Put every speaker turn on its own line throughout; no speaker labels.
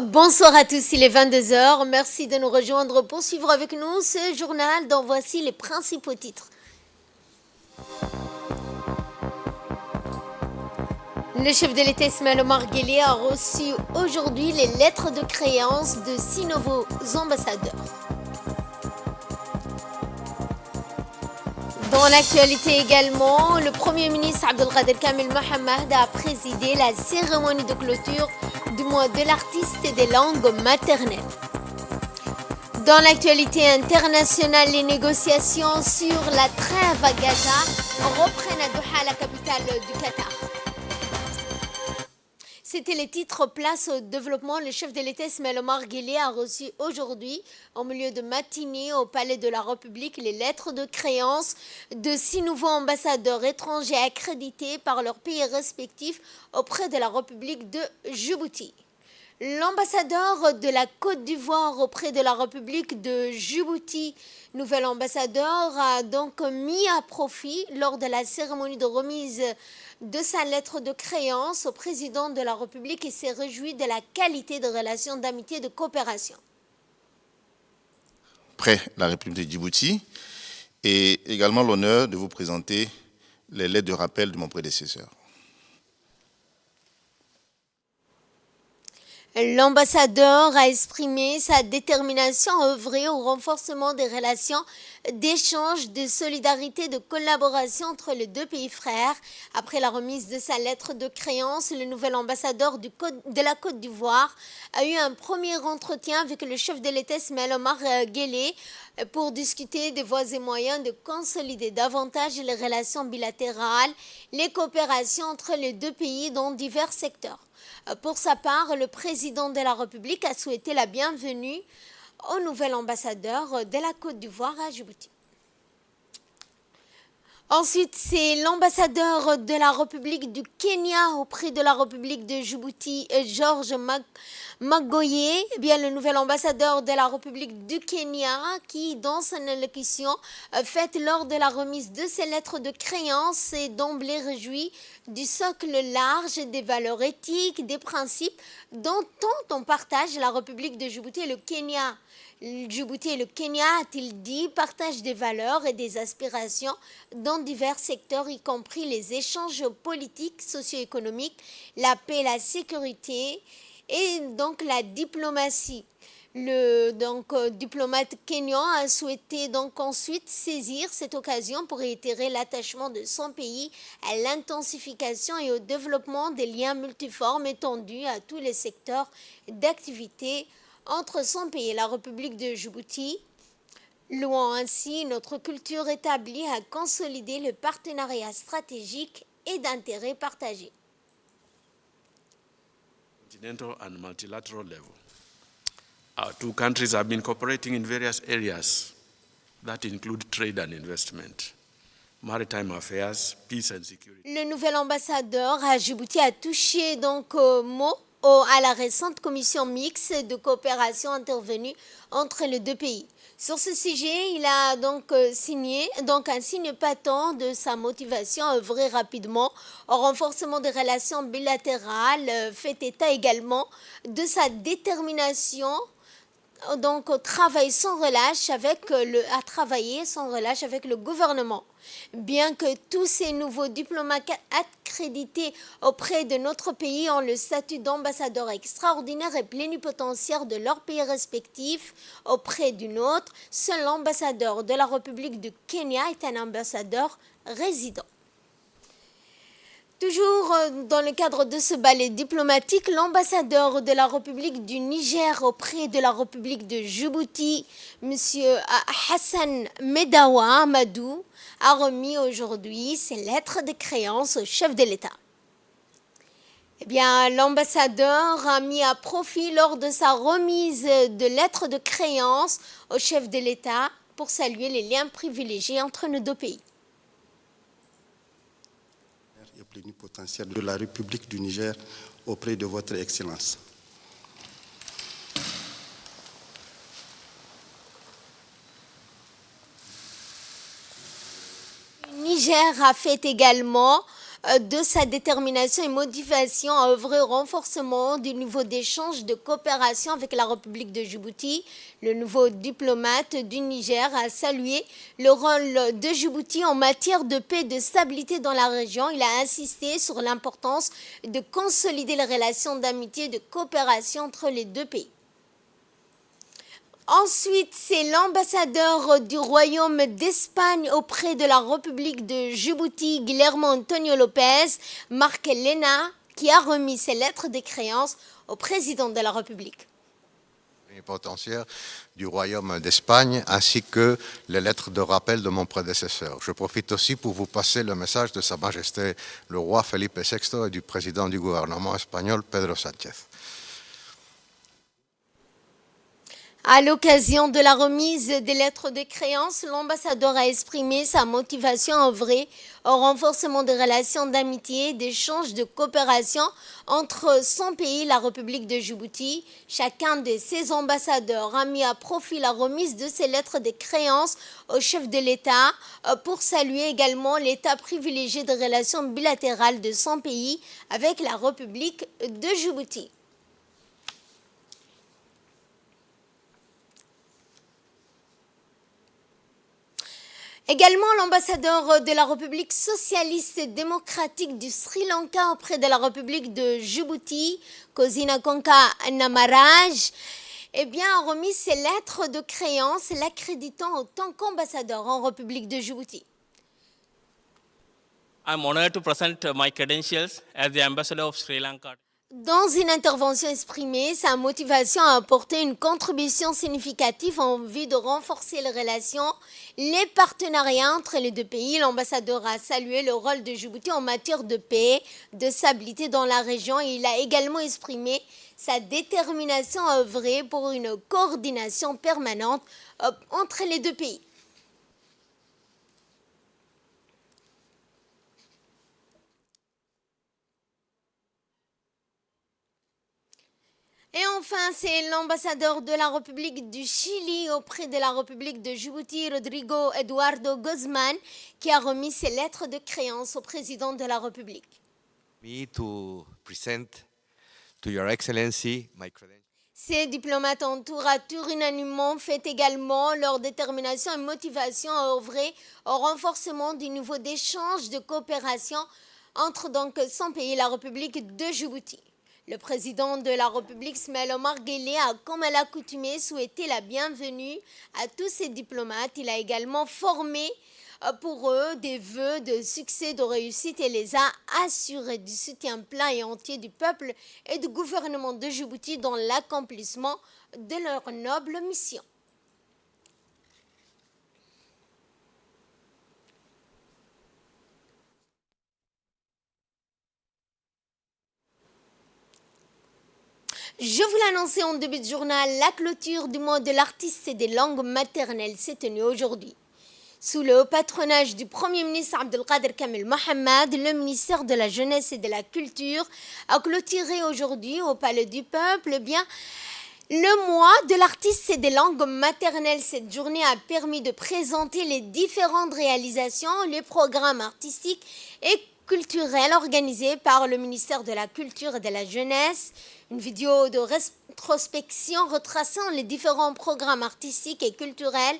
Bonsoir à tous, il est 22 heures. Merci de nous rejoindre pour suivre avec nous ce journal dont voici les principaux titres. Le chef de l'État Ismaël Omar Guelleh a reçu aujourd'hui les lettres de créance de 6 nouveaux ambassadeurs. Dans l'actualité également, le Premier ministre Abdelkader Kamel Mohamed a présidé la cérémonie de clôture du mois de l'artiste et des langues maternelles. Dans l'actualité internationale, les négociations sur la trêve à Gaza reprennent à Doha, la capitale du Qatar. C'était les titres. Place au développement. Le chef de l'État Ismaël Omar Guelleh a reçu aujourd'hui, en milieu de matinée, au Palais de la République, les lettres de créance de 6 nouveaux ambassadeurs étrangers accrédités par leurs pays respectifs auprès de la République de Djibouti. L'ambassadeur de la Côte d'Ivoire auprès de la République de Djibouti, nouvel ambassadeur, a donc mis à profit lors de la cérémonie de remise de sa lettre de créance au président de la République et s'est réjoui de la qualité de relations d'amitié et de coopération.
Près la République de Djibouti et également l'honneur de vous présenter les lettres de rappel de mon prédécesseur.
L'ambassadeur a exprimé sa détermination à œuvrer au renforcement des relations d'échange, de solidarité, de collaboration entre les deux pays frères. Après la remise de sa lettre de créance, le nouvel ambassadeur de la Côte d'Ivoire a eu un premier entretien avec le chef de l'État Ismaël Omar Guelleh pour discuter des voies et moyens de consolider davantage les relations bilatérales, les coopérations entre les deux pays dans divers secteurs. Pour sa part, le président de la République a souhaité la bienvenue au nouvel ambassadeur de la Côte d'Ivoire à Djibouti. Ensuite, c'est l'ambassadeur de la République du Kenya auprès de la République de Djibouti, George Magoye, bien le nouvel ambassadeur de la République du Kenya, qui, dans son allocution faite lors de la remise de ses lettres de créance, s'est d'emblée réjoui du socle large des valeurs éthiques, des principes dont on partage la République de Djibouti et le Kenya. Djibouti et le Kenya, a-t-il dit, partagent des valeurs et des aspirations dans divers secteurs, y compris les échanges politiques, socio-économiques, la paix, la sécurité et donc la diplomatie. Le diplomate kenyan a souhaité donc ensuite saisir cette occasion pour réitérer l'attachement de son pays à l'intensification et au développement des liens multiformes étendus à tous les secteurs d'activité entre son pays et la République de Djibouti, louant ainsi notre culture établie à consolider le partenariat stratégique et d'intérêt partagé.
Continental and multilateral level. Our two countries have been cooperating in various areas that include trade and investment, maritime affairs, peace and security.
Le nouvel ambassadeur à Djibouti a touché donc à la récente commission mixte de coopération intervenue entre les deux pays. Sur ce sujet, il a donc signé un signe patent de sa motivation à œuvrer rapidement au renforcement des relations bilatérales, fait état également de sa détermination donc à travailler sans relâche avec le gouvernement. Bien que tous ces nouveaux diplomates accrédités auprès de notre pays ont le statut d'ambassadeur extraordinaire et plénipotentiaire de leur pays respectif auprès du nôtre, seul l'ambassadeur de la République du Kenya est un ambassadeur résident. Toujours dans le cadre de ce ballet diplomatique, l'ambassadeur de la République du Niger auprès de la République de Djibouti, M. Hassan Medawa Amadou, a remis aujourd'hui ses lettres de créance au chef de l'État. Eh bien, l'ambassadeur a mis à profit lors de sa remise de lettres de créance au chef de l'État pour saluer les liens privilégiés entre nos deux pays.
Et plénipotentiaire de la République du Niger auprès de votre Excellence.
Le Niger a fait également de sa détermination et motivation à œuvrer au renforcement du niveau d'échange de coopération avec la République de Djibouti. Le nouveau diplomate du Niger a salué le rôle de Djibouti en matière de paix et de stabilité dans la région. Il a insisté sur l'importance de consolider les relations d'amitié et de coopération entre les deux pays. Ensuite, c'est l'ambassadeur du Royaume d'Espagne auprès de la République de Djibouti, Guillermo Antonio López Marquelena, qui a remis ses lettres de créance au président de la République.
Plénipotentiaire du Royaume d'Espagne, ainsi que les lettres de rappel de mon prédécesseur. Je profite aussi pour vous passer le message de Sa Majesté le roi Felipe VI et du président du gouvernement espagnol, Pedro Sánchez.
À l'occasion de la remise des lettres de créance, l'ambassadeur a exprimé sa motivation à œuvrer au renforcement des relations d'amitié et d'échange de coopération entre son pays et la République de Djibouti. Chacun de ses ambassadeurs a mis à profit la remise de ces lettres de créance au chef de l'État pour saluer également l'état privilégié des relations bilatérales de son pays avec la République de Djibouti. Également, l'ambassadeur de la République socialiste démocratique du Sri Lanka auprès de la République de Djibouti, Kozina Konka Namaraj, a remis ses lettres de créance, l'accréditant en tant qu'ambassadeur en République de Djibouti.
I'm honored to present my credentials as the ambassador of Sri Lanka.
Dans une intervention exprimée, sa motivation a apporté une contribution significative en vue de renforcer les relations, les partenariats entre les deux pays. L'ambassadeur a salué le rôle de Djibouti en matière de paix, de stabilité dans la région et il a également exprimé sa détermination à œuvrer pour une coordination permanente entre les deux pays. Et enfin, c'est l'ambassadeur de la République du Chili auprès de la République de Djibouti, Rodrigo Eduardo Guzmán, qui a remis ses lettres de créance au président de la République.
Me to present to Your Excellency my credentials.
Ces diplomates en tour à tour unanimement fait également leur détermination et motivation à œuvrer au renforcement du niveau d'échange de coopération entre donc son pays et la République de Djibouti. Le président de la République, Ismaël Omar Guelleh, a, comme à l'accoutumée, souhaité la bienvenue à tous ces diplomates. Il a également formé pour eux des vœux de succès, de réussite et les a assurés du soutien plein et entier du peuple et du gouvernement de Djibouti dans l'accomplissement de leur noble mission. Je vous l'annonçais en début de journal, la clôture du mois de l'artiste et des langues maternelles s'est tenue aujourd'hui. Sous le haut patronage du Premier ministre Abdelkader Kamel Mohamed, le ministère de la Jeunesse et de la Culture a clôturé aujourd'hui au Palais du Peuple le mois de l'artiste et des langues maternelles. Cette journée a permis de présenter les différentes réalisations, les programmes artistiques et culturels organisés par le ministère de la Culture et de la Jeunesse. Une vidéo de rétrospection retraçant les différents programmes artistiques et culturels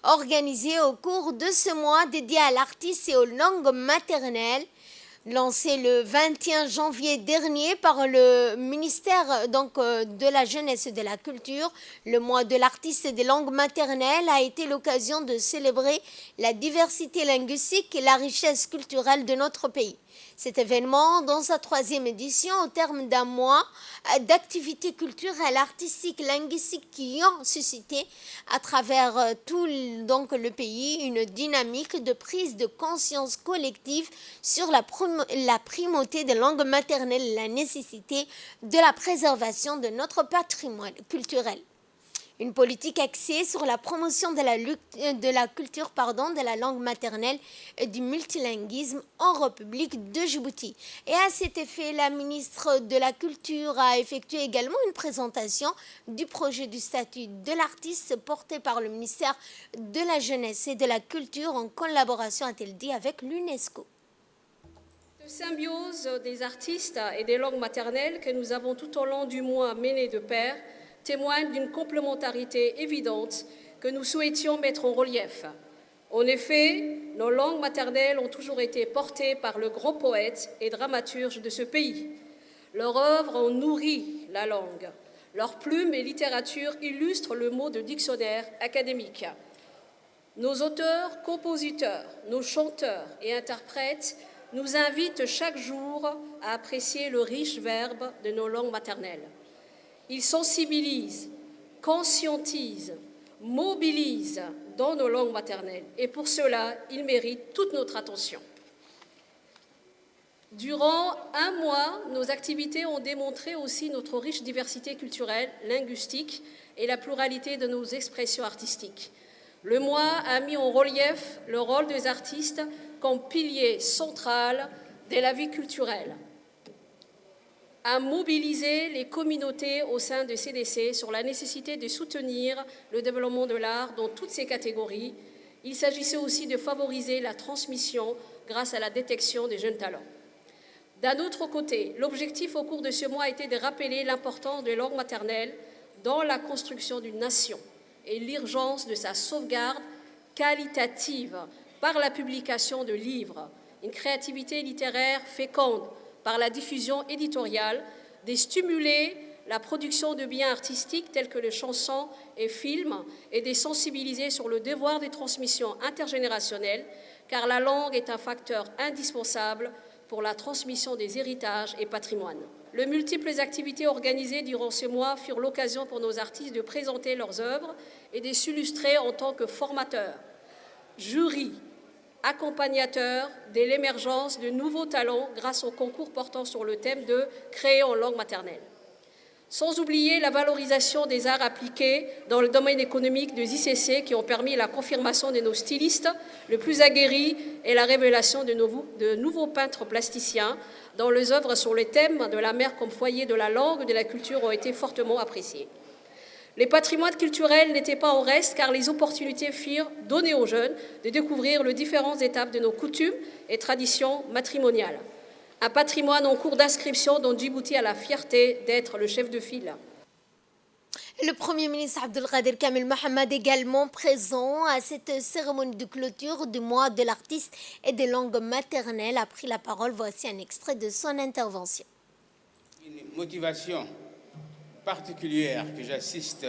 organisés au cours de ce mois dédié à l'artiste et aux langues maternelles, lancé le 21 janvier dernier par le ministère de la Jeunesse et de la Culture. Le mois de l'artiste et des langues maternelles a été l'occasion de célébrer la diversité linguistique et la richesse culturelle de notre pays. Cet événement, dans sa 3e édition, au terme d'un mois d'activités culturelles, artistiques, linguistiques qui ont suscité à travers tout le pays une dynamique de prise de conscience collective sur la primauté des langues maternelles et la nécessité de la préservation de notre patrimoine culturel. Une politique axée sur la promotion de la culture, de la langue maternelle et du multilinguisme en République de Djibouti. Et à cet effet, la ministre de la Culture a effectué également une présentation du projet du statut de l'artiste porté par le ministère de la Jeunesse et de la Culture en collaboration, a-t-elle dit, avec l'UNESCO.
Symbiose des artistes et des langues maternelles que nous avons tout au long du mois mené de pair témoigne d'une complémentarité évidente que nous souhaitions mettre en relief. En effet, nos langues maternelles ont toujours été portées par le grand poète et dramaturge de ce pays. Leurs œuvres ont nourri la langue. Leurs plumes et littérature illustrent le mot de dictionnaire académique. Nos auteurs, compositeurs, nos chanteurs et interprètes nous invitent chaque jour à apprécier le riche verbe de nos langues maternelles. Ils sensibilisent, conscientisent, mobilisent dans nos langues maternelles et pour cela, ils méritent toute notre attention. Durant un mois, nos activités ont démontré aussi notre riche diversité culturelle, linguistique et la pluralité de nos expressions artistiques. Le mois a mis en relief le rôle des artistes comme pilier central de la vie culturelle, a mobilisé les communautés au sein de CDC sur la nécessité de soutenir le développement de l'art dans toutes ses catégories. Il s'agissait aussi de favoriser la transmission grâce à la détection des jeunes talents. D'un autre côté, l'objectif au cours de ce mois a été de rappeler l'importance des langues maternelles dans la construction d'une nation et l'urgence de sa sauvegarde qualitative par la publication de livres, une créativité littéraire féconde par la diffusion éditoriale, de stimuler la production de biens artistiques tels que les chansons et films et de sensibiliser sur le devoir des transmissions intergénérationnelles, car la langue est un facteur indispensable pour la transmission des héritages et patrimoines. Les multiples activités organisées durant ce mois furent l'occasion pour nos artistes de présenter leurs œuvres et de s'illustrer en tant que formateurs, jurys, accompagnateurs de l'émergence de nouveaux talents grâce au concours portant sur le thème de « Créer en langue maternelle ». Sans oublier la valorisation des arts appliqués dans le domaine économique des ICC qui ont permis la confirmation de nos stylistes les plus aguerris et la révélation de nouveaux peintres plasticiens dont les œuvres sur le thème de la mer comme foyer de la langue et de la culture ont été fortement appréciées. Les patrimoines culturels n'étaient pas en reste car les opportunités furent données aux jeunes de découvrir les différentes étapes de nos coutumes et traditions matrimoniales. Un patrimoine en cours d'inscription dont Djibouti a la fierté d'être le chef de file.
Le Premier ministre Abdelkader Kamel Mohamed, également présent à cette cérémonie de clôture du mois de l'artiste et des langues maternelles, a pris la parole. Voici un extrait de son intervention.
Une motivation particulière que j'assiste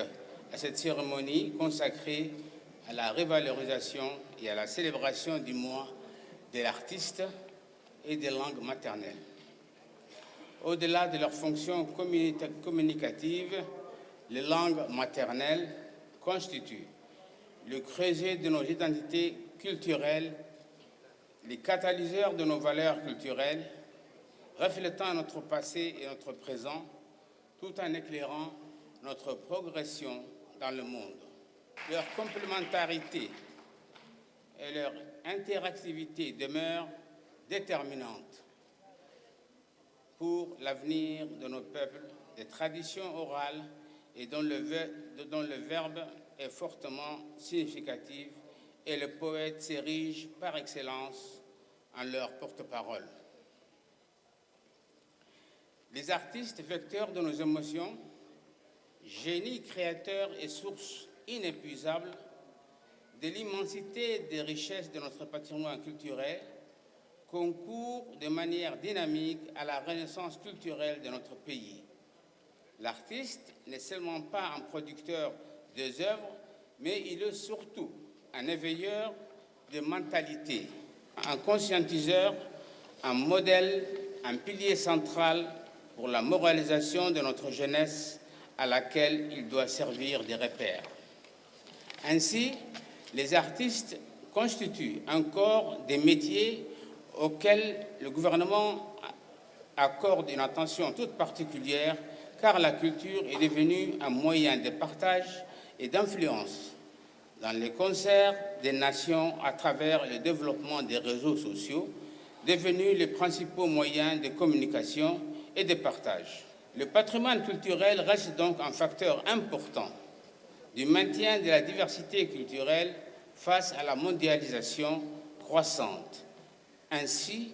à cette cérémonie consacrée à la revalorisation et à la célébration du mois de l'artiste et des langues maternelles. Au-delà de leur fonction communicative, les langues maternelles constituent le creuset de nos identités culturelles, les catalyseurs de nos valeurs culturelles, reflétant notre passé et notre présent, tout en éclairant notre progression dans le monde. Leur complémentarité et leur interactivité demeurent déterminantes pour l'avenir de nos peuples, des traditions orales et dont le verbe est fortement significatif et le poète s'érige par excellence en leur porte-parole. Les artistes vecteurs de nos émotions, génies créateurs et sources inépuisables de l'immensité des richesses de notre patrimoine culturel, concourent de manière dynamique à la renaissance culturelle de notre pays. L'artiste n'est seulement pas un producteur des œuvres, mais il est surtout un éveilleur de mentalité, un conscientiseur, un modèle, un pilier central pour la moralisation de notre jeunesse à laquelle il doit servir de repère. Ainsi, les artistes constituent encore des métiers auxquels le gouvernement accorde une attention toute particulière car la culture est devenue un moyen de partage et d'influence dans les concerts des nations à travers le développement des réseaux sociaux, devenus les principaux moyens de communication et de partage. Le patrimoine culturel reste donc un facteur important du maintien de la diversité culturelle face à la mondialisation croissante. Ainsi,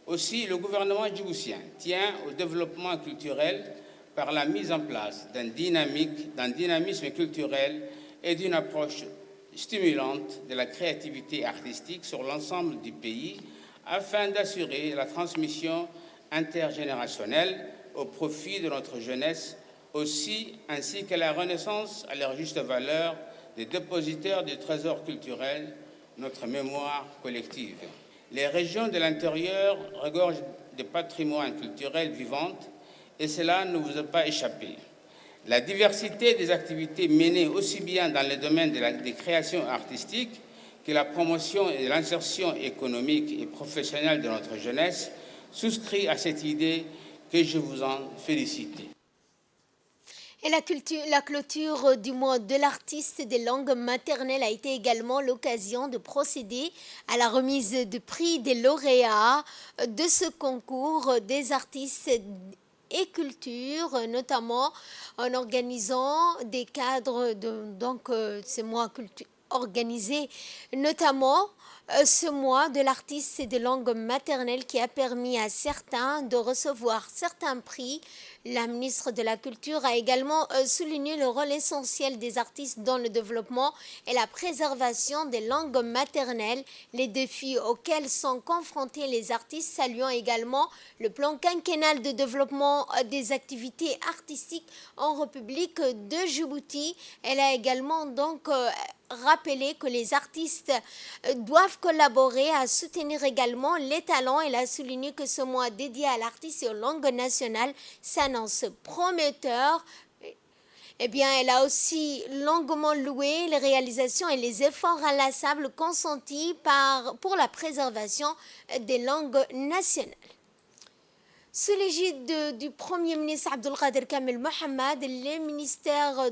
Aussi, le gouvernement djiboutien tient au développement culturel par la mise en place d'un dynamisme culturel et d'une approche stimulante de la créativité artistique sur l'ensemble du pays afin d'assurer la transmission intergénérationnelle au profit de notre jeunesse aussi, ainsi que la renaissance à leur juste valeur des dépositaires du trésor culturel, notre mémoire collective. Les régions de l'intérieur regorgent de patrimoine culturel vivant et cela ne vous a pas échappé. La diversité des activités menées aussi bien dans le domaine des créations artistiques que la promotion et l'insertion économique et professionnelle de notre jeunesse souscrit à cette idée que je vous en félicite.
Et la clôture du mois de l'artiste des langues maternelles a été également l'occasion de procéder à la remise de prix des lauréats de ce concours des artistes et culture, notamment en organisant des cadres ce mois organisé notamment ce mois de l'artiste et des langues maternelles qui a permis à certains de recevoir certains prix. La ministre de la Culture a également souligné le rôle essentiel des artistes dans le développement et la préservation des langues maternelles, les défis auxquels sont confrontés les artistes, saluant également le plan quinquennal de développement des activités artistiques en République de Djibouti. Elle a également rappelé que les artistes doivent collaborer à soutenir également les talents. Elle a souligné que ce mois dédié à l'artiste et aux langues nationales s'annonce prometteur. Eh bien, elle a aussi longuement loué les réalisations et les efforts inlassables consentis pour la préservation des langues nationales. Sous l'égide du Premier ministre Abdelkader Kamel Mohamed, le ministère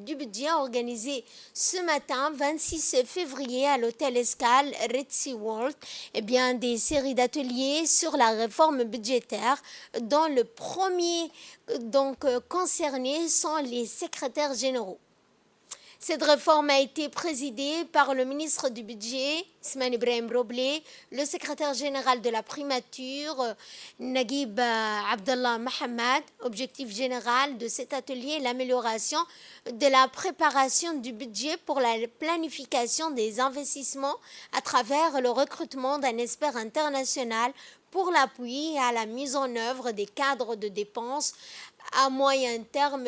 du budget a organisé ce matin, 26 février, à l'hôtel Escale Red Sea World, des séries d'ateliers sur la réforme budgétaire, dont le premier concerné sont les secrétaires généraux. Cette réforme a été présidée par le ministre du Budget, Ismaël Ibrahim Roblé, le secrétaire général de la primature, Naguib Abdallah Mohamed. Objectif général de cet atelier, l'amélioration de la préparation du budget pour la planification des investissements à travers le recrutement d'un expert international pour l'appui à la mise en œuvre des cadres de dépenses à moyen terme.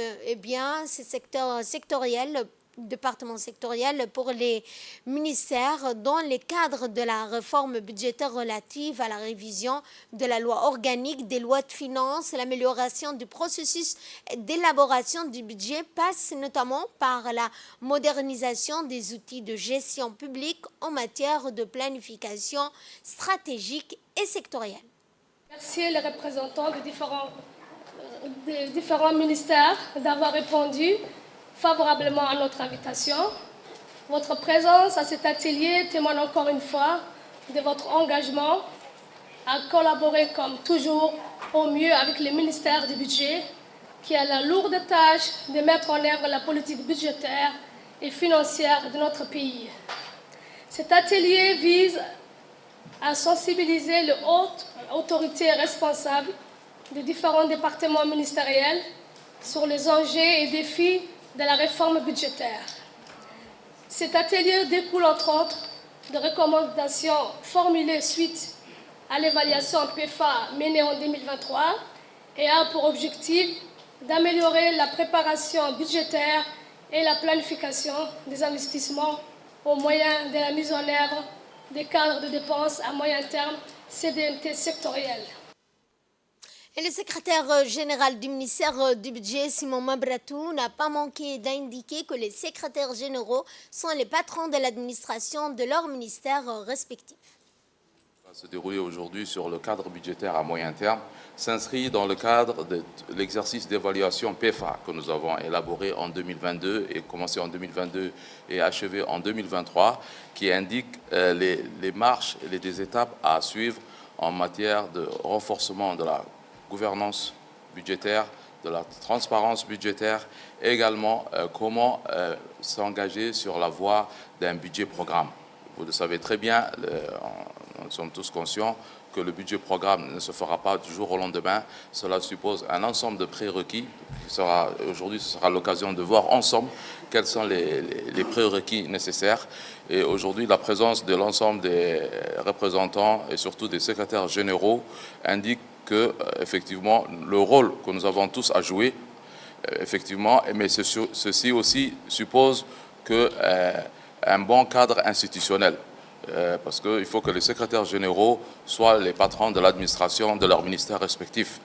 Ces secteurs sectoriels, départements sectoriels pour les ministères dans les cadres de la réforme budgétaire relative à la révision de la loi organique des lois de finances. L'amélioration du processus d'élaboration du budget passe notamment par la modernisation des outils de gestion publique en matière de planification stratégique et sectorielle.
Merci les représentants des différents ministères d'avoir répondu favorablement à notre invitation. Votre présence à cet atelier témoigne encore une fois de votre engagement à collaborer comme toujours au mieux avec le ministère du Budget qui a la lourde tâche de mettre en œuvre la politique budgétaire et financière de notre pays. Cet atelier vise à sensibiliser les hautes autorités responsables des différents départements ministériels sur les enjeux et défis de la réforme budgétaire. Cet atelier découle entre autres de recommandations formulées suite à l'évaluation PEFA menée en 2023 et a pour objectif d'améliorer la préparation budgétaire et la planification des investissements au moyen de la mise en œuvre des cadres de dépenses à moyen terme CDMT sectoriels.
Et le secrétaire général du ministère du Budget, Simon Mabratou, n'a pas manqué d'indiquer que les secrétaires généraux sont les patrons de l'administration de leurs ministères respectifs.
Va se dérouler aujourd'hui sur le cadre budgétaire à moyen terme s'inscrit dans le cadre de l'exercice d'évaluation PEFA que nous avons élaboré en 2022 et commencé en 2022 et achevé en 2023, qui indique les marches et les étapes à suivre en matière de renforcement de la gouvernance budgétaire, de la transparence budgétaire, et également comment s'engager sur la voie d'un budget programme. Vous le savez très bien, nous sommes tous conscients, que le budget programme ne se fera pas du jour au lendemain. Cela suppose un ensemble de prérequis. Aujourd'hui, ce sera l'occasion de voir ensemble quels sont les prérequis nécessaires. Et aujourd'hui, la présence de l'ensemble des représentants et surtout des secrétaires généraux indique que, effectivement, le rôle que nous avons tous à jouer, effectivement, mais ceci aussi suppose un bon cadre institutionnel. Parce qu'il faut que les secrétaires généraux soient les patrons de l'administration de leurs ministères respectifs.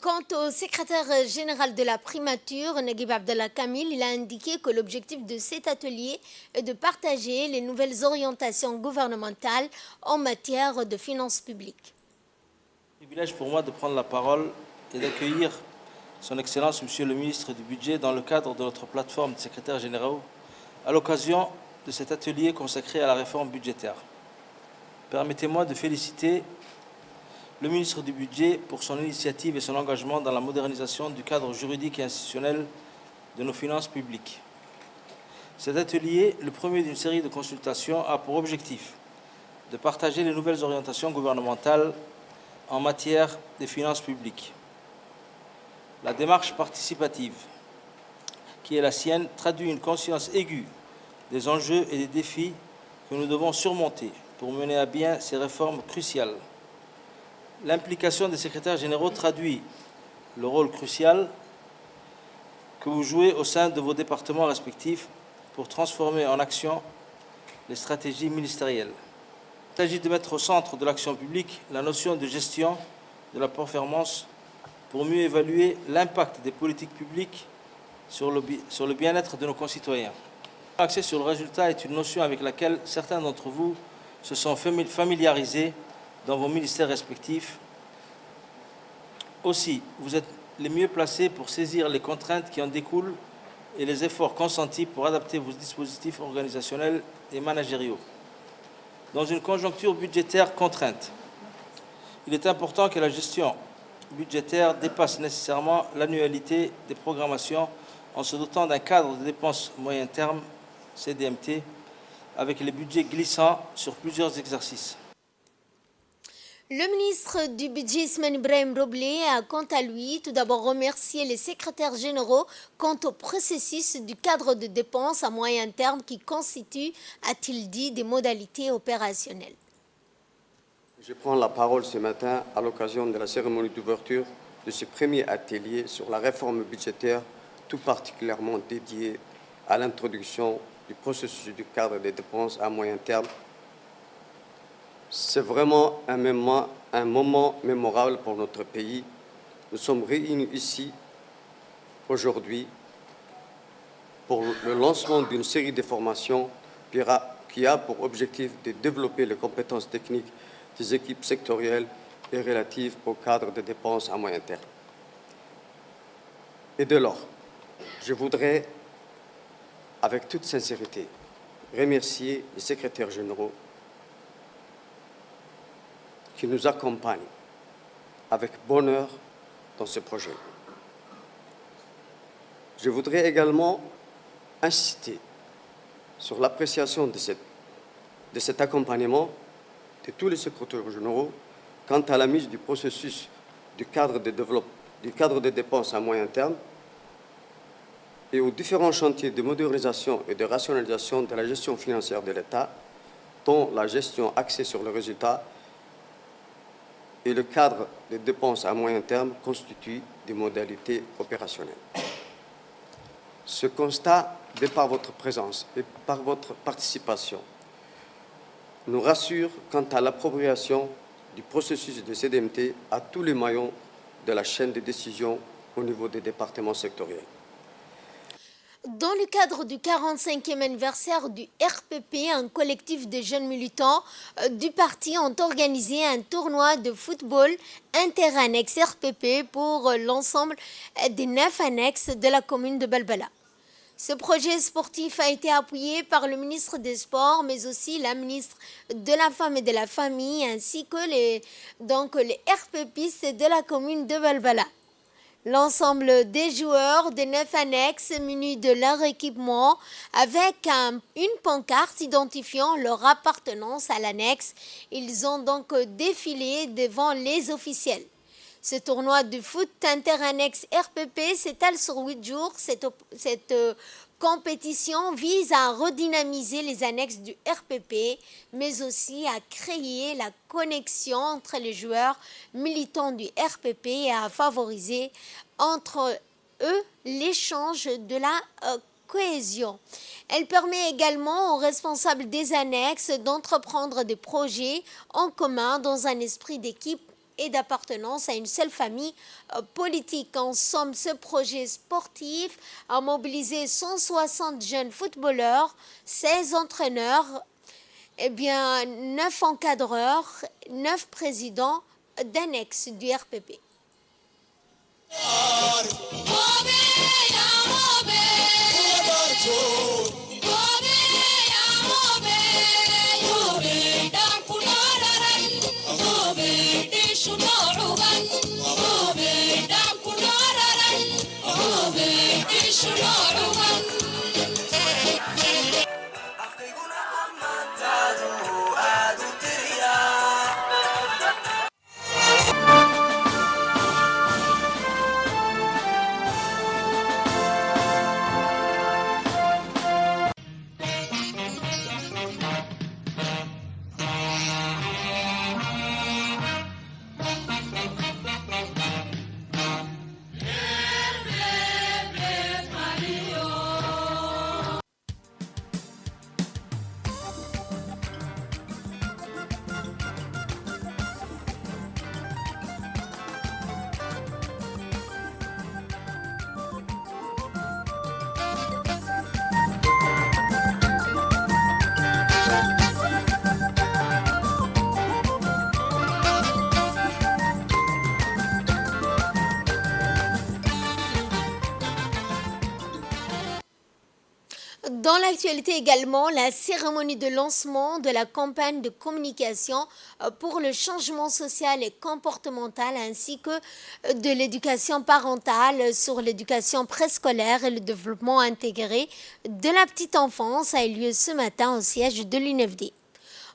Quant au secrétaire général de la primature, Naguib Abdallah Kamil, il a indiqué que l'objectif de cet atelier est de partager les nouvelles orientations gouvernementales en matière de finances publiques.
Privilège pour moi de prendre la parole et d'accueillir Son Excellence Monsieur le ministre du Budget dans le cadre de notre plateforme de secrétaires généraux à l'occasion de cet atelier consacré à la réforme budgétaire. Permettez-moi de féliciter le ministre du Budget pour son initiative et son engagement dans la modernisation du cadre juridique et institutionnel de nos finances publiques. Cet atelier, le premier d'une série de consultations, a pour objectif de partager les nouvelles orientations gouvernementales en matière des finances publiques. La démarche participative qui est la sienne traduit une conscience aiguë des enjeux et des défis que nous devons surmonter pour mener à bien ces réformes cruciales. L'implication des secrétaires généraux traduit le rôle crucial que vous jouez au sein de vos départements respectifs pour transformer en action les stratégies ministérielles. Il s'agit de mettre au centre de l'action publique la notion de gestion de la performance pour mieux évaluer l'impact des politiques publiques sur le bien-être de nos concitoyens. L'accès sur le résultat est une notion avec laquelle certains d'entre vous se sont familiarisés dans vos ministères respectifs. Aussi, vous êtes les mieux placés pour saisir les contraintes qui en découlent et les efforts consentis pour adapter vos dispositifs organisationnels et managériaux. Dans une conjoncture budgétaire contrainte, il est important que la gestion budgétaire dépasse nécessairement l'annualité des programmations en se dotant d'un cadre de dépenses moyen terme, CDMT, avec les budgets glissants sur plusieurs exercices.
Le ministre du Budget, Ismaël Ibrahim Roblé, a quant à lui tout d'abord remercié les secrétaires généraux quant au processus du cadre de dépenses à moyen terme qui constitue, a-t-il dit, des modalités opérationnelles.
Je prends la parole ce matin à l'occasion de la cérémonie d'ouverture de ce premier atelier sur la réforme budgétaire, tout particulièrement dédié à l'introduction du processus du cadre des dépenses à moyen terme. C'est vraiment un moment mémorable pour notre pays. Nous sommes réunis ici aujourd'hui pour le lancement d'une série de formations qui a pour objectif de développer les compétences techniques des équipes sectorielles et relatives au cadre des dépenses à moyen terme. Et dès lors, je voudrais, avec toute sincérité, remercier les secrétaires généraux qui nous accompagnent avec bonheur dans ce projet. Je voudrais également insister sur l'appréciation de cet accompagnement de tous les secrétaires généraux quant à la mise du processus du cadre de dépenses à moyen terme et aux différents chantiers de modernisation et de rationalisation de la gestion financière de l'État, dont la gestion axée sur le résultat et le cadre des dépenses à moyen terme constituent des modalités opérationnelles. Ce constat, de par votre présence et par votre participation, nous rassure quant à l'appropriation du processus de CDMT à tous les maillons de la chaîne de décision au niveau des départements sectoriels.
Dans le cadre du 45e anniversaire du RPP, un collectif de jeunes militants du parti ont organisé un tournoi de football interannexe RPP pour l'ensemble des 9 annexes de la commune de Balbala. Ce projet sportif a été appuyé par le ministre des Sports, mais aussi la ministre de la Femme et de la Famille, ainsi que les RPPistes de la commune de Balbala. L'ensemble des joueurs des 9 annexes munis de leur équipement avec une pancarte identifiant leur appartenance à l'annexe. Ils ont donc défilé devant les officiels. Ce tournoi de foot inter-annexe RPP s'étale sur 8 jours. Cette compétition vise à redynamiser les annexes du RPP, mais aussi à créer la connexion entre les joueurs militants du RPP et à favoriser entre eux l'échange de la cohésion. Elle permet également aux responsables des annexes d'entreprendre des projets en commun dans un esprit d'équipe et d'appartenance à une seule famille politique. En somme, ce projet sportif a mobilisé 160 jeunes footballeurs, 16 entraîneurs, 9 encadreurs, 9 présidents d'annexes du RPP. Dans l'actualité également, la cérémonie de lancement de la campagne de communication pour le changement social et comportemental ainsi que de l'éducation parentale sur l'éducation préscolaire et le développement intégré de la petite enfance a eu lieu ce matin au siège de l'UNFD.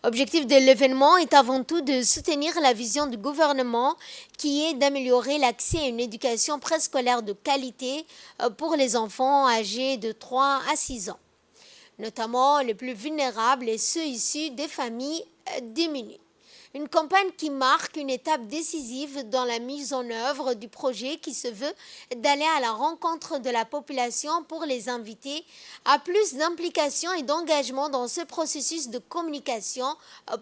L'objectif de l'événement est avant tout de soutenir la vision du gouvernement qui est d'améliorer l'accès à une éducation préscolaire de qualité pour les enfants âgés de 3 à 6 ans, notamment les plus vulnérables et ceux issus des familles démunies. Une campagne qui marque une étape décisive dans la mise en œuvre du projet qui se veut d'aller à la rencontre de la population pour les inviter à plus d'implication et d'engagement dans ce processus de communication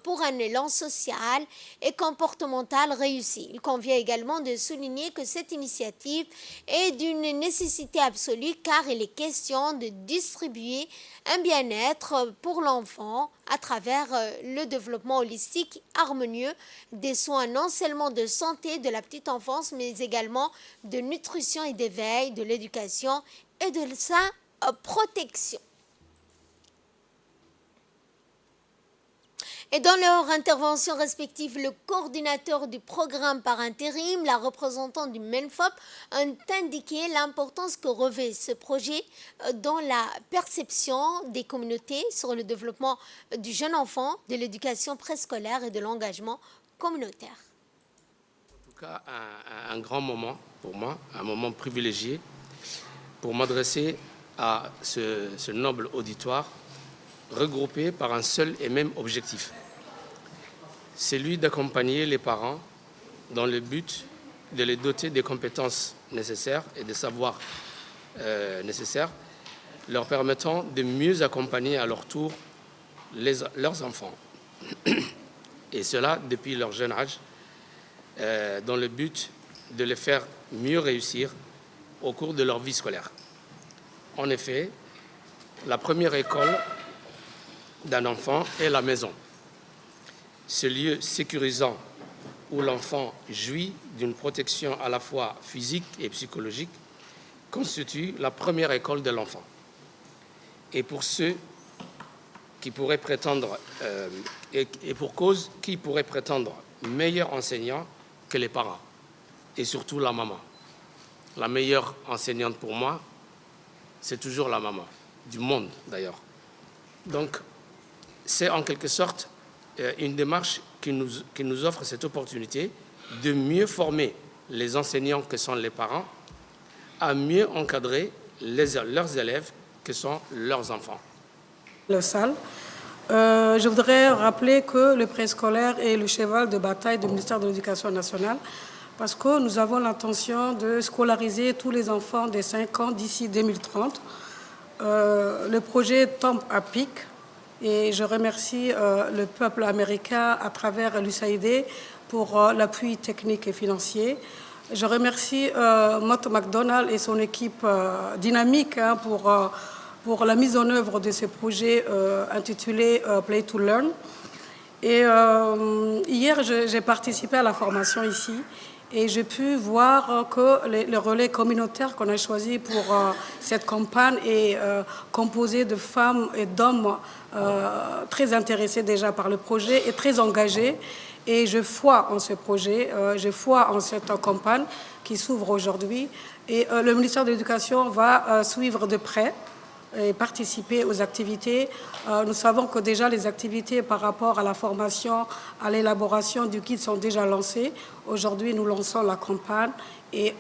pour un élan social et comportemental réussi. Il convient également de souligner que cette initiative est d'une nécessité absolue car il est question de distribuer un bien-être pour l'enfant à travers le développement holistique harmonieux des soins non seulement de santé de la petite enfance, mais également de nutrition et d'éveil, de l'éducation et de sa protection. Et dans leur intervention respective, le coordinateur du programme par intérim, la représentante du MENFOP, ont indiqué l'importance que revêt ce projet dans la perception des communautés sur le développement du jeune enfant, de l'éducation préscolaire et de l'engagement communautaire.
En tout cas, un grand moment pour moi, un moment privilégié pour m'adresser à ce noble auditoire regroupés par un seul et même objectif, celui d'accompagner les parents dans le but de les doter des compétences nécessaires et des savoirs nécessaires, leur permettant de mieux accompagner à leur tour leurs enfants, et cela depuis leur jeune âge, dans le but de les faire mieux réussir au cours de leur vie scolaire. En effet, la première école d'un enfant est la maison. Ce lieu sécurisant où l'enfant jouit d'une protection à la fois physique et psychologique constitue la première école de l'enfant. Et pour ceux qui pourraient prétendre, et pour cause, qui pourraient prétendre meilleur enseignant que les parents, et surtout la maman. la meilleure enseignante pour moi, c'est toujours la maman, du monde d'ailleurs. Donc, c'est en quelque sorte une démarche qui nous offre cette opportunité de mieux former les enseignants que sont les parents, à mieux encadrer leurs élèves que sont leurs enfants.
La salle. Je voudrais rappeler que le préscolaire est le cheval de bataille du ministère de l'Éducation nationale parce que nous avons l'intention de scolariser tous les enfants de 5 ans d'ici 2030. Le projet tombe à pic et je remercie le peuple américain à travers l'USAID pour l'appui technique et financier. Je remercie Mott MacDonald et son équipe dynamique pour la mise en œuvre de ce projet intitulé Play to Learn. Et hier, j'ai participé à la formation ici et j'ai pu voir que le relais communautaire qu'on a choisi pour cette campagne est composé de femmes et d'hommes très intéressés déjà par le projet et très engagés. Et je foi en ce projet, je foi en cette campagne qui s'ouvre aujourd'hui. Et le ministère de l'Éducation va suivre de près et participer aux activités. Nous savons que déjà les activités par rapport à la formation, à l'élaboration du guide sont déjà lancées. Aujourd'hui, nous lançons la campagne et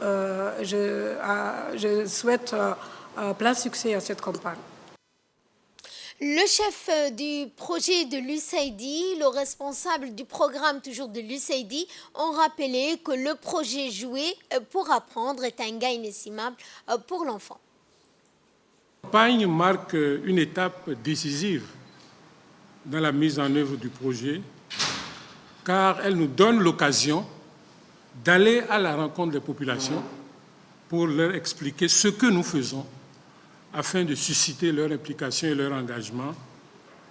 je souhaite plein succès à cette campagne.
Le chef du projet de l'USAID, le responsable du programme toujours de l'USAID, ont rappelé que le projet Jouer pour apprendre est un gain inestimable pour l'enfant.
La campagne marque une étape décisive dans la mise en œuvre du projet, car elle nous donne l'occasion d'aller à la rencontre des populations pour leur expliquer ce que nous faisons afin de susciter leur implication et leur engagement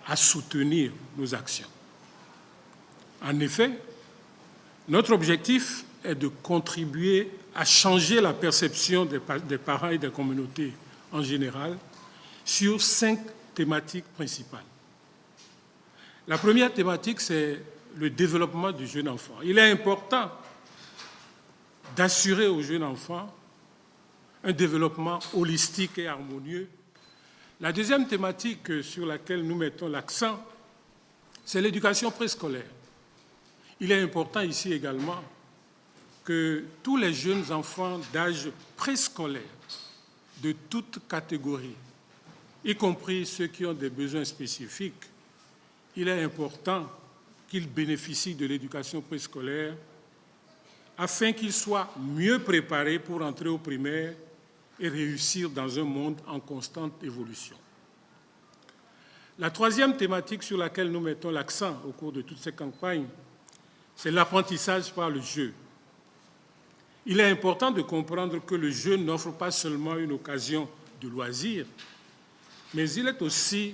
à soutenir nos actions. En effet, notre objectif est de contribuer à changer la perception des parents et des communautés en général sur 5 thématiques principales. La première thématique, c'est le développement du jeune enfant. Il est important d'assurer au jeune enfant un développement holistique et harmonieux. La deuxième thématique sur laquelle nous mettons l'accent, c'est l'éducation préscolaire. Il est important ici également que tous les jeunes enfants d'âge préscolaire, de toutes catégories, y compris ceux qui ont des besoins spécifiques, il est important qu'ils bénéficient de l'éducation préscolaire afin qu'ils soient mieux préparés pour entrer au primaire et réussir dans un monde en constante évolution. La troisième thématique sur laquelle nous mettons l'accent au cours de toutes ces campagnes, c'est l'apprentissage par le jeu. Il est important de comprendre que le jeu n'offre pas seulement une occasion de loisir, mais il est aussi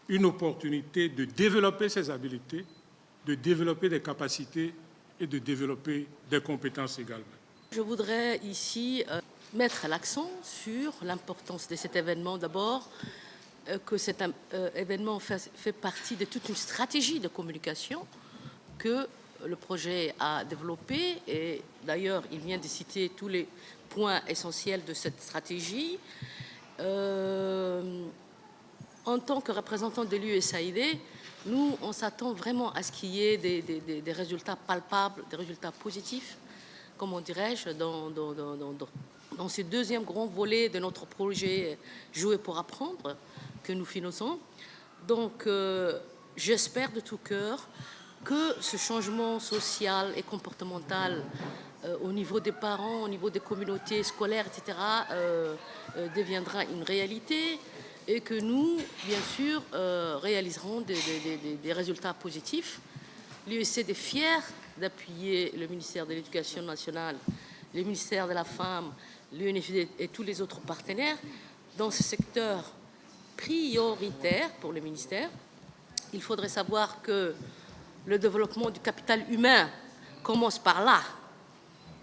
une opportunité de développer ses habiletés, de développer des capacités et de développer des compétences également.
Je voudrais ici mettre l'accent sur l'importance de cet événement. D'abord, que cet événement fait partie de toute une stratégie de communication que le projet a développée. Et d'ailleurs, il vient de citer tous les points essentiels de cette stratégie. En tant que représentant de l'USAID, nous, on s'attend vraiment à ce qu'il y ait des résultats palpables, des résultats positifs, comment dirais-je, dans ce deuxième grand volet de notre projet Jouer pour apprendre que nous finançons. Donc, j'espère de tout cœur que ce changement social et comportemental au niveau des parents, au niveau des communautés scolaires, etc., deviendra une réalité et que nous, bien sûr, réaliserons des résultats positifs. L'USAID est fier d'appuyer le ministère de l'Éducation nationale, le ministère de la Femme, l'UNFD et tous les autres partenaires dans ce secteur prioritaire pour le ministère. Il faudrait savoir que le développement du capital humain commence par là.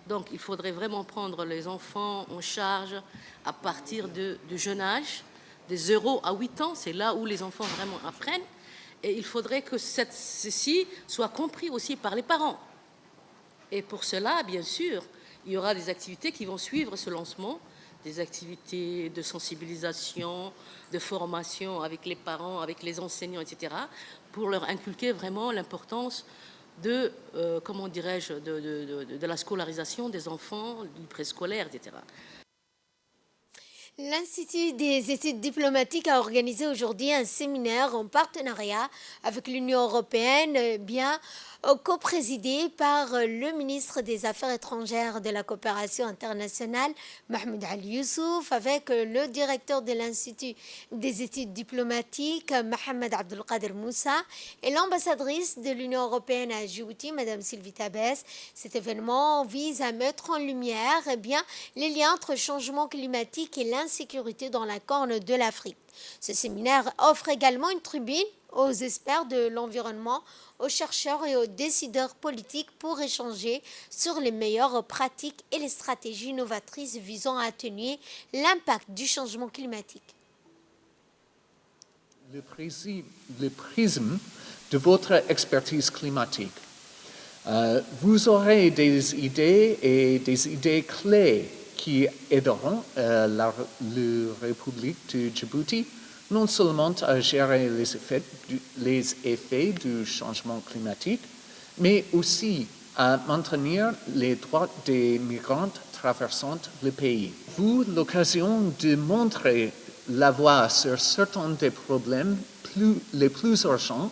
Donc, il faudrait vraiment prendre les enfants en charge à partir de jeune âge, de 0 à 8 ans. C'est là où les enfants vraiment apprennent. Et il faudrait que ceci soit compris aussi par les parents. Et pour cela, bien sûr, il y aura des activités qui vont suivre ce lancement, des activités de sensibilisation, de formation avec les parents, avec les enseignants, etc., pour leur inculquer vraiment l'importance de, de la scolarisation des enfants, du préscolaire, etc.
L'Institut des études diplomatiques a organisé aujourd'hui un séminaire en partenariat avec l'Union européenne, co-présidé par le ministre des Affaires étrangères de la coopération internationale, Mahmoud Ali Youssouf, avec le directeur de l'Institut des études diplomatiques, Mohamed Abdelkader Moussa, et l'ambassadrice de l'Union européenne à Djibouti, Madame Sylvie Tabès. Cet événement vise à mettre en lumière les liens entre changement climatique et l'insécurité dans la Corne de l'Afrique. Ce séminaire offre également une tribune aux experts de l'environnement, aux chercheurs et aux décideurs politiques pour échanger sur les meilleures pratiques et les stratégies novatrices visant à atténuer l'impact du changement climatique.
Le prisme de votre expertise climatique. Vous aurez des idées et des idées clés qui aideront la République de Djibouti non seulement à gérer les effets du changement climatique, mais aussi à maintenir les droits des migrants traversant le pays. Vous l'occasion de montrer la voie sur certains des problèmes les plus urgents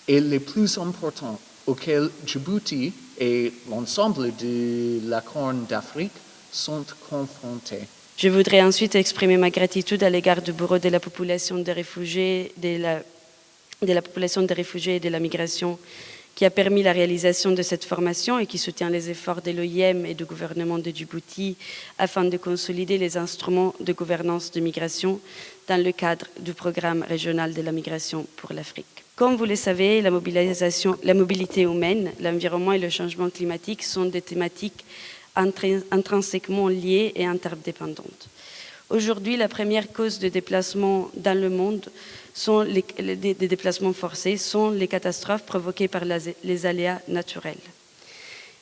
et les plus importants auxquels Djibouti et l'ensemble de la Corne d'Afrique sont confrontés.
Je voudrais ensuite exprimer ma gratitude à l'égard du Bureau de la population des réfugiés, de la population des réfugiés et de la migration qui a permis la réalisation de cette formation et qui soutient les efforts de l'OIM et du gouvernement de Djibouti afin de consolider les instruments de gouvernance de migration dans le cadre du programme régional de la migration pour l'Afrique. Comme vous le savez, la mobilité humaine, l'environnement et le changement climatique sont des thématiques intrinsèquement liées et interdépendantes. Aujourd'hui, la première cause de déplacement dans le monde des déplacements forcés sont les catastrophes provoquées par les aléas naturels.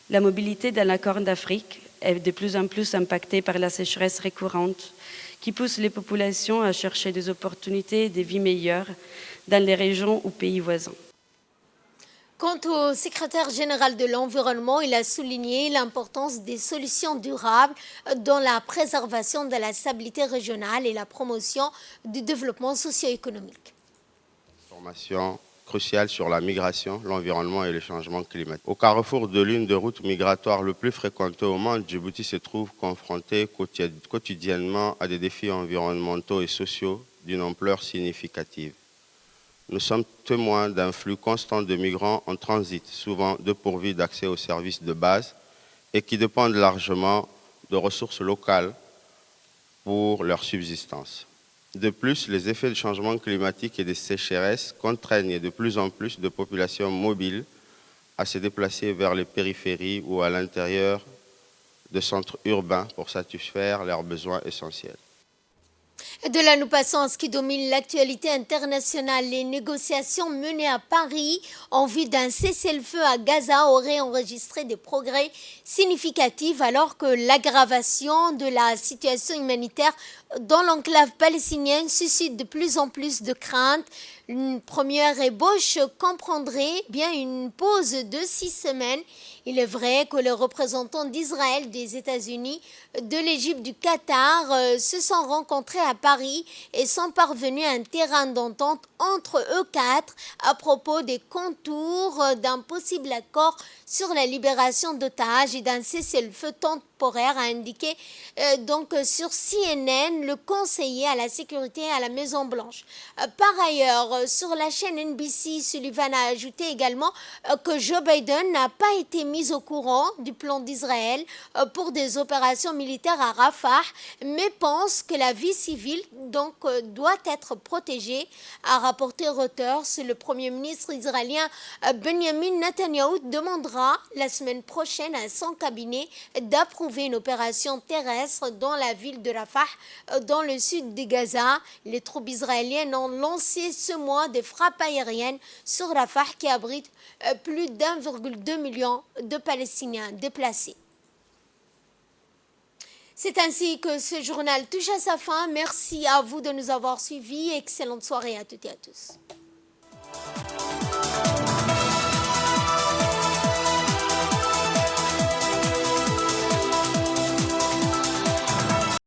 La mobilité dans la Corne d'Afrique est de plus en plus impactée par la sécheresse récurrente qui pousse les populations à chercher des opportunités de vie meilleures dans les régions ou pays voisins.
Quant au secrétaire général de l'environnement, il a souligné l'importance des solutions durables dans la préservation de la stabilité régionale et la promotion du développement socio-économique.
Formation cruciale sur la migration, l'environnement et le changement climatique. Au carrefour de l'une des routes migratoires le plus fréquentées au monde, Djibouti se trouve confronté quotidiennement à des défis environnementaux et sociaux d'une ampleur significative. Nous sommes témoins d'un flux constant de migrants en transit, souvent dépourvus d'accès aux services de base et qui dépendent largement de ressources locales pour leur subsistance. De plus, les effets du changement climatique et des sécheresses contraignent de plus en plus de populations mobiles à se déplacer vers les périphéries ou à l'intérieur de centres urbains pour satisfaire leurs besoins essentiels.
De là, nous passons à ce qui domine l'actualité internationale. Les négociations menées à Paris en vue d'un cessez-le-feu à Gaza auraient enregistré des progrès significatifs alors que l'aggravation de la situation humanitaire dans l'enclave palestinienne suscite de plus en plus de craintes. Une première ébauche comprendrait bien une pause de 6 semaines. Il est vrai que les représentants d'Israël, des États-Unis, de l'Égypte, du Qatar se sont rencontrés à Paris et sont parvenus à un terrain d'entente entre eux quatre à propos des contours d'un possible accord sur la libération d'otages et d'un cessez-le-feu temporaire, a indiqué donc sur CNN le conseiller à la sécurité à la Maison-Blanche. Par ailleurs, sur la chaîne NBC, Sullivan a ajouté également que Joe Biden n'a pas été mis au courant du plan d'Israël pour des opérations militaires à Rafah, mais pense que la vie civile donc doit être protégée, a rapporté Reuters. Le Premier ministre israélien Benjamin Netanyahou demandera la semaine prochaine à son cabinet d'approuver une opération terrestre dans la ville de Rafah, dans le sud de Gaza. Les troupes israéliennes ont lancé ce mois des frappes aériennes sur Rafah qui abrite plus d'1,2 million de Palestiniens déplacés. C'est ainsi que ce journal touche à sa fin. Merci à vous de nous avoir suivis. Excellente soirée à toutes et à tous.